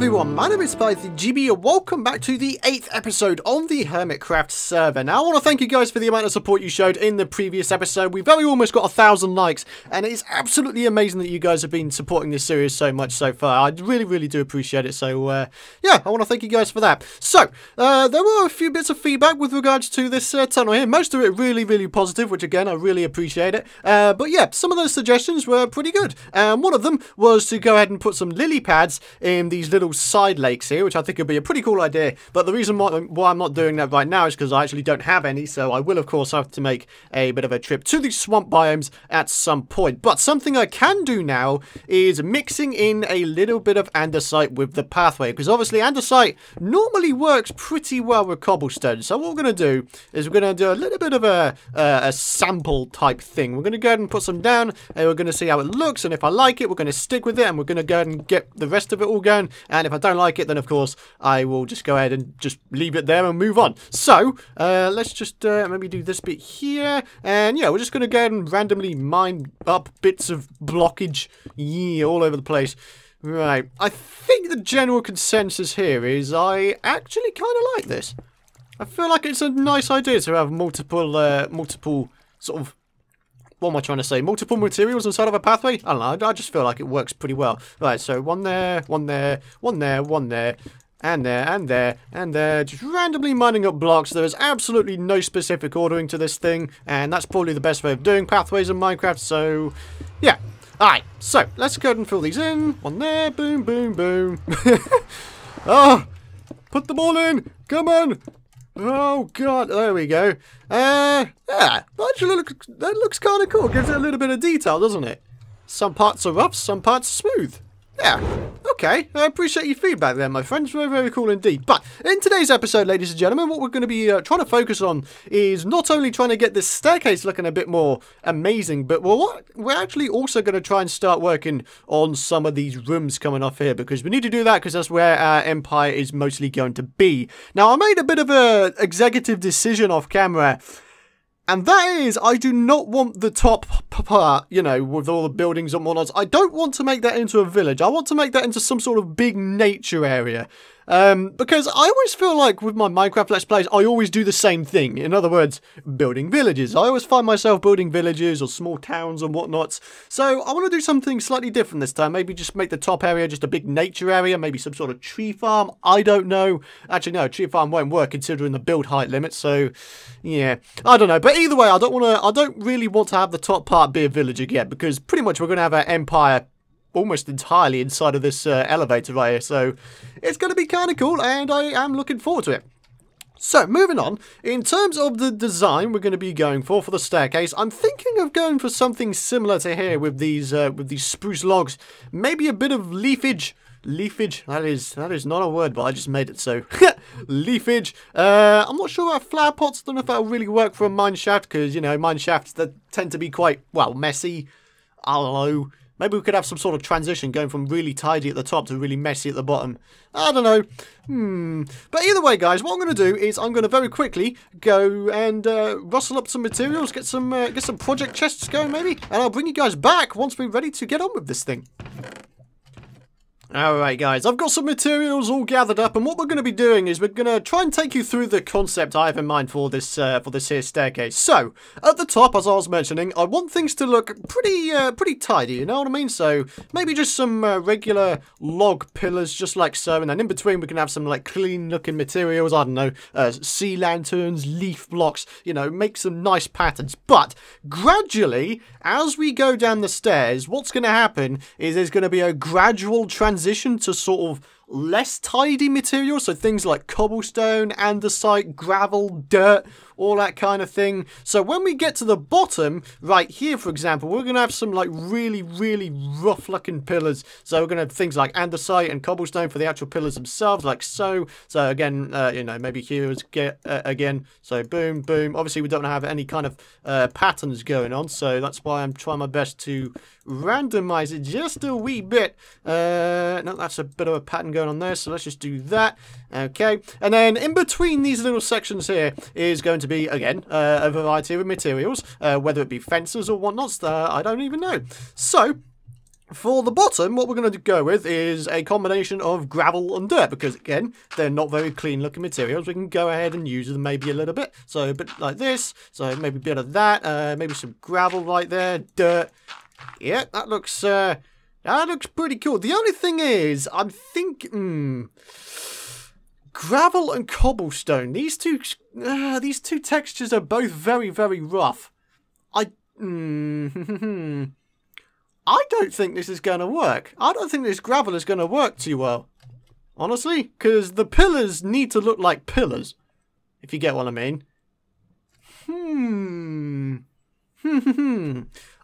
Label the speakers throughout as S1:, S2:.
S1: everyone, my name is PythonGB and welcome back to the 8th episode on the Hermitcraft server. Now I want to thank you guys for the amount of support you showed in the previous episode. We very almost got 1,000 likes and it is absolutely amazing that you guys have been supporting this series so much so far. I really do appreciate it, so yeah, I want to thank you guys for that. So, there were a few bits of feedback with regards to this tunnel here. Most of it really positive, which again, I really appreciate it. But yeah, some of those suggestions were pretty good. One of them was to go ahead and put some lily pads in these little side lakes here, which I think would be a pretty cool idea. But the reason why I'm not doing that right now is because I actually don't have any, so I will of course have to make a bit of a trip to these swamp biomes at some point. But something I can do now is mixing in a little bit of andesite with the pathway, because obviously andesite normally works pretty well with cobblestone. So what we're going to do is we're going to do a little bit of a sample type thing. We're going to go ahead and put some down and we're going to see how it looks, and if I like it we're going to stick with it and we're going to go ahead and get the rest of it all going. And if I don't like it, then of course I will just go ahead and just leave it there and move on. So let's just maybe do this bit here, and yeah, we're just going to go ahead and randomly mine up bits of blockage, yeah, all over the place. Right, I think the general consensus here is I actually kind of like this. I feel like it's a nice idea to have multiple sort of, what am I trying to say? Multiple materials inside of a pathway? I don't know. I just feel like it works pretty well. Right, so one there, one there, one there, one there, and there, and there, and there. Just randomly mining up blocks. There is absolutely no specific ordering to this thing, and that's probably the best way of doing pathways in Minecraft, so yeah. Alright, so let's go ahead and fill these in. One there, boom, boom, boom. Oh, put them all in. Come on. Oh god, there we go. Yeah, actually that looks kind of cool. Gives it a little bit of detail, doesn't it? Some parts are rough, some parts are smooth. Yeah, okay, I appreciate your feedback there, my friends. Very cool indeed. But in today's episode, ladies and gentlemen, what we're going to be trying to focus on is not only trying to get this staircase looking a bit more amazing, but we're actually also going to try and start working on some of these rooms coming off here, because we need to do that because that's where our empire is mostly going to be. Now, I made a bit of a executive decision off camera, and that is, I do not want the top part, you know, with all the buildings and whatnot. I don't want to make that into a village. I want to make that into some sort of big nature area. Because I always feel like with my Minecraft Let's Plays, I always do the same thing. In other words, building villages. I always find myself building villages or small towns and whatnot. So I want to do something slightly different this time. Maybe just make the top area just a big nature area. Maybe some sort of tree farm. I don't know. Actually, no, tree farm won't work considering the build height limit. So, yeah, I don't know. But either way, I don't really want to have the top part be a village again, because pretty much we're going to have our empire almost entirely inside of this elevator right here, so it's going to be kind of cool, and I am looking forward to it. So, moving on, in terms of the design we're going to be going for the staircase, I'm thinking of going for something similar to here with these spruce logs. Maybe a bit of leafage. Leafage, that is not a word, but I just made it, so leafage. I'm not sure about flower pots. Don't know if that'll really work for a mine shaft, because, you know, mine shafts that tend to be quite, well, messy. I don't know. Maybe we could have some sort of transition going from really tidy at the top to really messy at the bottom. I don't know. But either way, guys, what I'm going to do is I'm going to very quickly go and rustle up some materials, get some project chests going maybe, and I'll bring you guys back once we're ready to get on with this thing. Alright guys, I've got some materials all gathered up, and what we're going to be doing is we're going to try and take you through the concept I have in mind for this here staircase. So, at the top, as I was mentioning, I want things to look pretty tidy, you know what I mean? So, maybe just some regular log pillars, just like so, and then in between we can have some like clean looking materials, I don't know, sea lanterns, leaf blocks, you know, make some nice patterns. But, gradually, as we go down the stairs, what's going to happen is there's going to be a gradual transition to sort of less tidy materials, so things like cobblestone, andesite, gravel, dirt, all that kind of thing. So when we get to the bottom, right here for example, we're going to have some like really rough looking pillars. So we're going to have things like andesite and cobblestone for the actual pillars themselves, like so. So again, you know, maybe here is again, so boom, boom. Obviously we don't have any kind of patterns going on, so that's why I'm trying my best to randomize it just a wee bit. No, that's a bit of a pattern going on there, so let's just do that. Okay, and then in between these little sections here is going to be, again, a variety of materials, whether it be fences or whatnot, I don't even know. So, for the bottom, what we're going to go with is a combination of gravel and dirt, because again, they're not very clean looking materials. We can go ahead and use them maybe a little bit. So a bit like this, so maybe a bit of that, maybe some gravel right there, dirt. Yeah, that looks pretty cool. The only thing is, I'm thinking, gravel and cobblestone. These two textures are both very, very rough. I don't think this is going to work. I don't think this gravel is going to work too well. Honestly, because the pillars need to look like pillars. If you get what I mean. I'm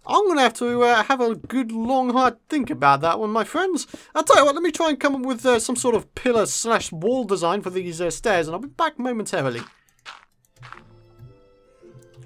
S1: going to have a good long hard think about that one, my friends. I'll tell you what, let me try and come up with some sort of pillar / wall design for these stairs, and I'll be back momentarily.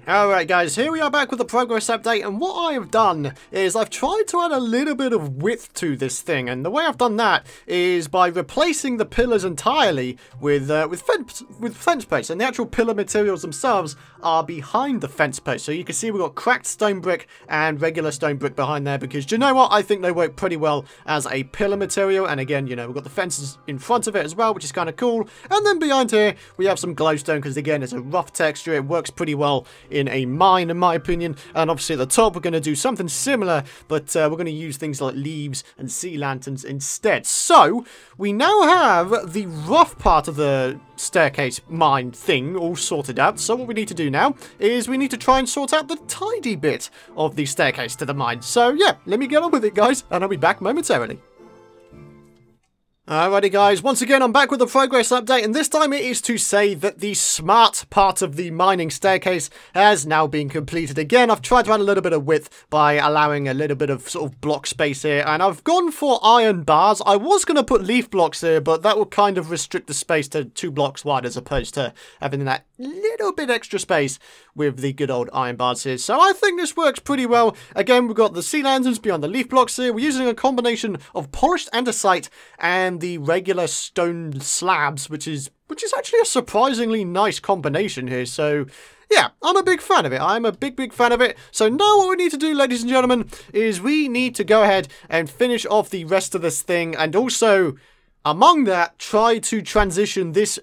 S1: Alright guys, here we are back with the progress update, and what I have done is I've tried to add a little bit of width to this thing, and the way I've done that is by replacing the pillars entirely with fence posts, and the actual pillar materials themselves are behind the fence post. So you can see we've got cracked stone brick and regular stone brick behind there, because do you know what? I think they work pretty well as a pillar material, and again, you know, we've got the fences in front of it as well, which is kind of cool. And then behind here, we have some glowstone, because again, it's a rough texture, it works pretty well in a mine, in my opinion. And obviously at the top we're going to do something similar, but we're going to use things like leaves and sea lanterns instead. So we now have the rough part of the staircase mine thing all sorted out. So what we need to do now is we need to try and sort out the tidy bit of the staircase to the mine. So yeah, let me get on with it, guys, and I'll be back momentarily. Alrighty guys, once again I'm back with the progress update, and this time it is to say that the smart part of the mining staircase has now been completed. Again, I've tried to add a little bit of width by allowing a little bit of sort of block space here, and I've gone for iron bars. I was going to put leaf blocks here, but that will kind of restrict the space to 2 blocks wide as opposed to having that little bit extra space with the good old iron bars here. So I think this works pretty well. Again, we've got the sea lanterns beyond the leaf blocks here. We're using a combination of polished andesite and the regular stone slabs, which is actually a surprisingly nice combination here. So yeah, I'm a big fan of it. I'm a big fan of it. So now what we need to do, ladies and gentlemen, is we need to go ahead and finish off the rest of this thing, and also among that try to transition this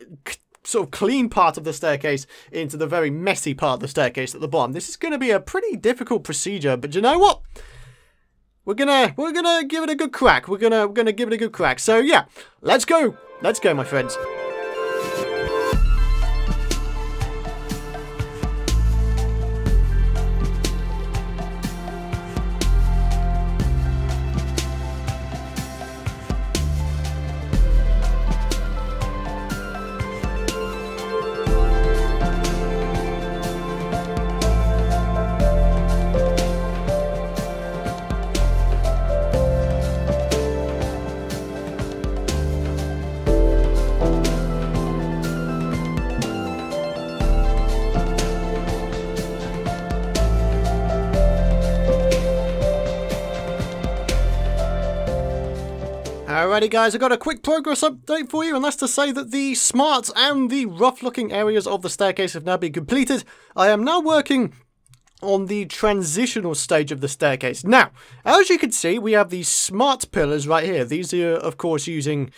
S1: sort of clean part of the staircase into the very messy part of the staircase at the bottom. This is going to be a pretty difficult procedure, but you know what? We're gonna give it a good crack. We're gonna give it a good crack. So yeah, let's go, my friends. Alrighty guys, I've got a quick progress update for you, and that's to say that the smart and the rough looking areas of the staircase have now been completed. I am now working on the transitional stage of the staircase. Now, as you can see, we have these smart pillars right here. These are, of course, using,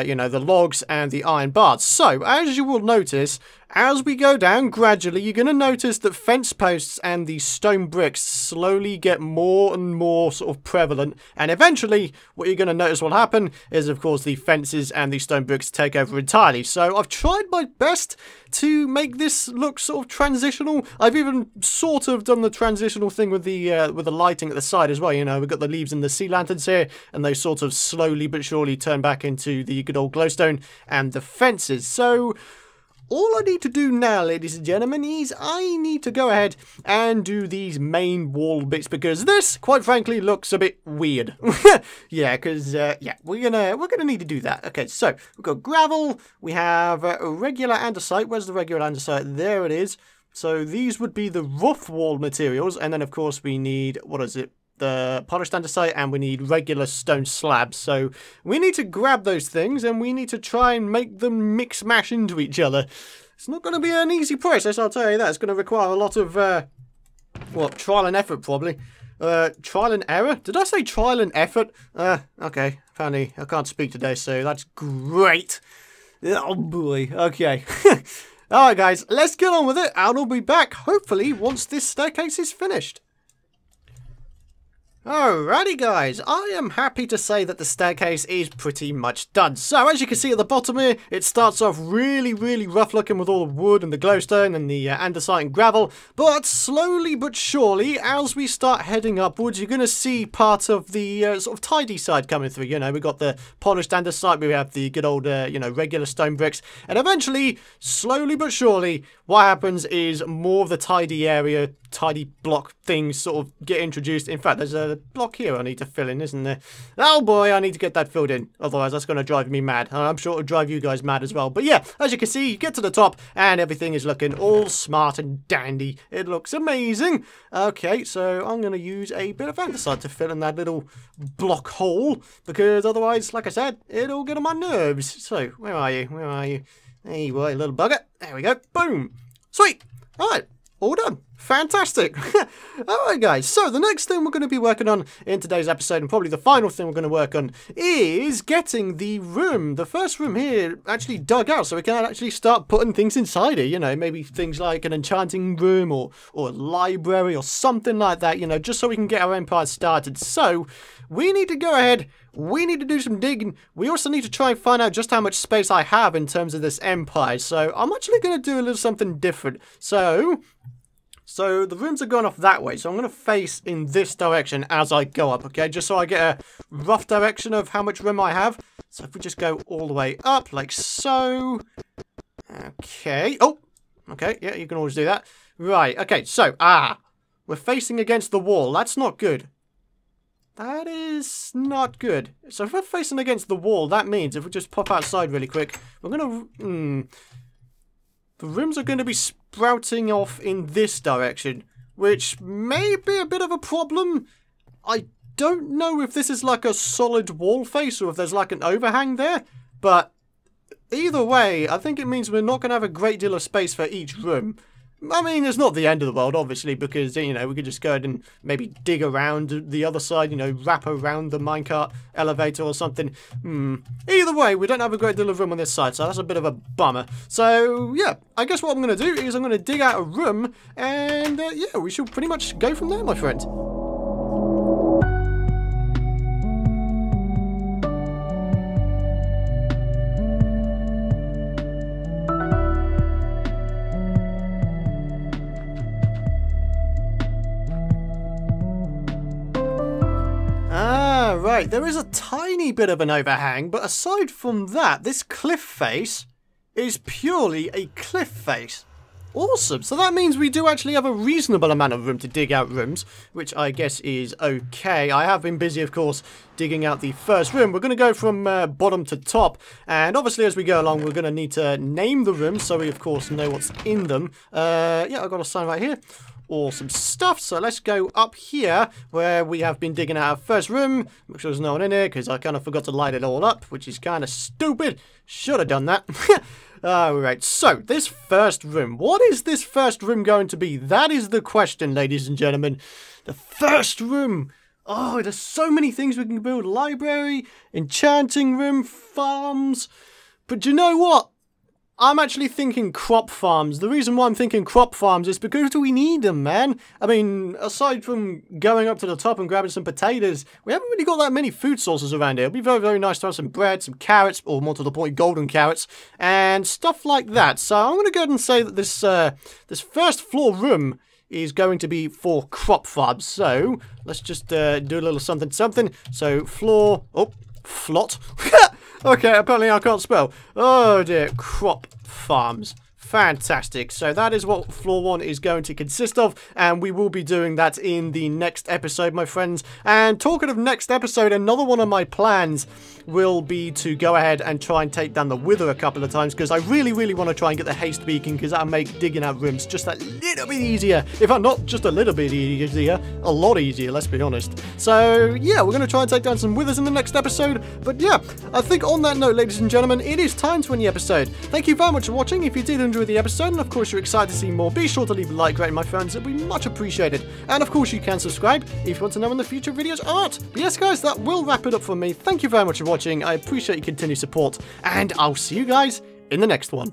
S1: you know, the logs and the iron bars. So, as you will notice, as we go down gradually, you're going to notice that fence posts and the stone bricks slowly get more and more sort of prevalent. And eventually, what you're going to notice will happen is, of course, the fences and the stone bricks take over entirely. So I've tried my best to make this look sort of transitional. I've even sort of done the transitional thing with the lighting at the side as well. You know, we've got the leaves and the sea lanterns here, and they sort of slowly but surely turn back into the good old glowstone and the fences. So all I need to do now, ladies and gentlemen, is I need to go ahead and do these main wall bits, because this, quite frankly, looks a bit weird. Yeah, because yeah, we're gonna need to do that. Okay, so we've got gravel, we have regular andesite. Where's the regular andesite? There it is. So these would be the rough wall materials, and then of course we need, what is it? The polished andesite, and we need regular stone slabs. So we need to grab those things, and we need to try and make them mix mash into each other. It's not going to be an easy process, I'll tell you that. It's going to require a lot of well, trial and effort probably. Trial and error? Did I say trial and effort? Okay. Apparently, I can't speak today, so that's great. Oh, boy. Okay. Alright, guys. Let's get on with it, and I'll be back, hopefully, once this staircase is finished. Alrighty guys, I am happy to say that the staircase is pretty much done. So as you can see at the bottom here, it starts off really rough looking with all the wood and the glowstone and the andesite and gravel. But slowly but surely, as we start heading upwards, you're going to see part of the sort of tidy side coming through. You know, we've got the polished andesite, we have the good old, regular stone bricks. And eventually, slowly but surely, what happens is more of the tidy area, tidy block things sort of get introduced. In fact, there's a block here I need to fill in, isn't there? Oh boy, I need to get that filled in. Otherwise, that's going to drive me mad. And I'm sure it'll drive you guys mad as well. But yeah, as you can see, you get to the top and everything is looking all smart and dandy. It looks amazing. Okay, so I'm going to use a bit of andesite to fill in that little block hole. Because otherwise, like I said, it'll get on my nerves. So, where are you? Where are you? There you are, little bugger. There we go. Boom. Sweet. All right. All done. Fantastic. Alright guys, so the next thing we're going to be working on in today's episode, and probably the final thing we're going to work on, is getting the room, the first room here, actually dug out so we can actually start putting things inside it. You know, maybe things like an enchanting room or a library or something like that, you know, just so we can get our empire started. So we need to go ahead, we need to do some digging. We also need to try and find out just how much space I have in terms of this empire. So I'm actually going to do a little something different. So the rooms are going off that way, so I'm going to face in this direction as I go up, okay? Just so I get a rough direction of how much room I have. So if we just go all the way up, like so. Okay. Oh, okay. Yeah, you can always do that. Right, okay, so, we're facing against the wall. That's not good. That is not good. So if we're facing against the wall, that means if we just pop outside really quick, we're going to... The rooms are going to be sprouting off in this direction, which may be a bit of a problem. I don't know if this is like a solid wall face or if there's like an overhang there, but either way, I think it means we're not going to have a great deal of space for each room. I mean, it's not the end of the world, obviously, because, you know, we could just go ahead and maybe dig around the other side, you know, wrap around the minecart elevator or something. Either way, we don't have a great deal of room on this side, so that's a bit of a bummer. So, yeah, I guess what I'm going to do is I'm going to dig out a room, and, yeah, we should pretty much go from there, my friend. Right, there is a tiny bit of an overhang, but aside from that, this cliff face is purely a cliff face. Awesome, so that means we do actually have a reasonable amount of room to dig out rooms, which I guess is okay. I have been busy, of course, digging out the first room. We're going to go from bottom to top, and obviously as we go along, we're going to need to name the rooms, so we, of course, know what's in them. Yeah, I've got a sign right here. Awesome stuff. So let's go up here where we have been digging out our first room. Make sure there's no one in here because I kind of forgot to light it all up, which is kind of stupid. Should have done that. Alright, so this first room. What is this first room going to be? That is the question, ladies and gentlemen. The first room. Oh, there's so many things we can build. Library, enchanting room, farms. But you know what? I'm actually thinking crop farms. The reason why I'm thinking crop farms is because we need them, man. I mean, aside from going up to the top and grabbing some potatoes, we haven't really got that many food sources around here. It'd be very nice to have some bread, some carrots, or more to the point, golden carrots, and stuff like that. So I'm going to go ahead and say that this first floor room is going to be for crop farms. So let's just do a little something. So floor, flot. Okay, apparently I can't spell. Oh dear, crop farms. Fantastic. So that is what floor 1 is going to consist of, and we will be doing that in the next episode, my friends. And talking of next episode, another one of my plans will be to go ahead and try and take down the wither a couple of times, because I really want to try and get the haste beacon, because that'll make digging out rooms just a little bit easier. In fact, not just a little bit easier, a lot easier, let's be honest. So yeah, we're going to try and take down some withers in the next episode. But yeah, I think on that note, ladies and gentlemen, it is time to end the episode. Thank you very much for watching. If you did enjoy enjoyed the episode, and of course you're excited to see more, be sure to leave a like rating, my friends. It'd be much appreciated. And of course you can subscribe if you want to know when the future videos are out. But yes, guys, that will wrap it up from me. Thank you very much for watching. I appreciate your continued support, and I'll see you guys in the next one.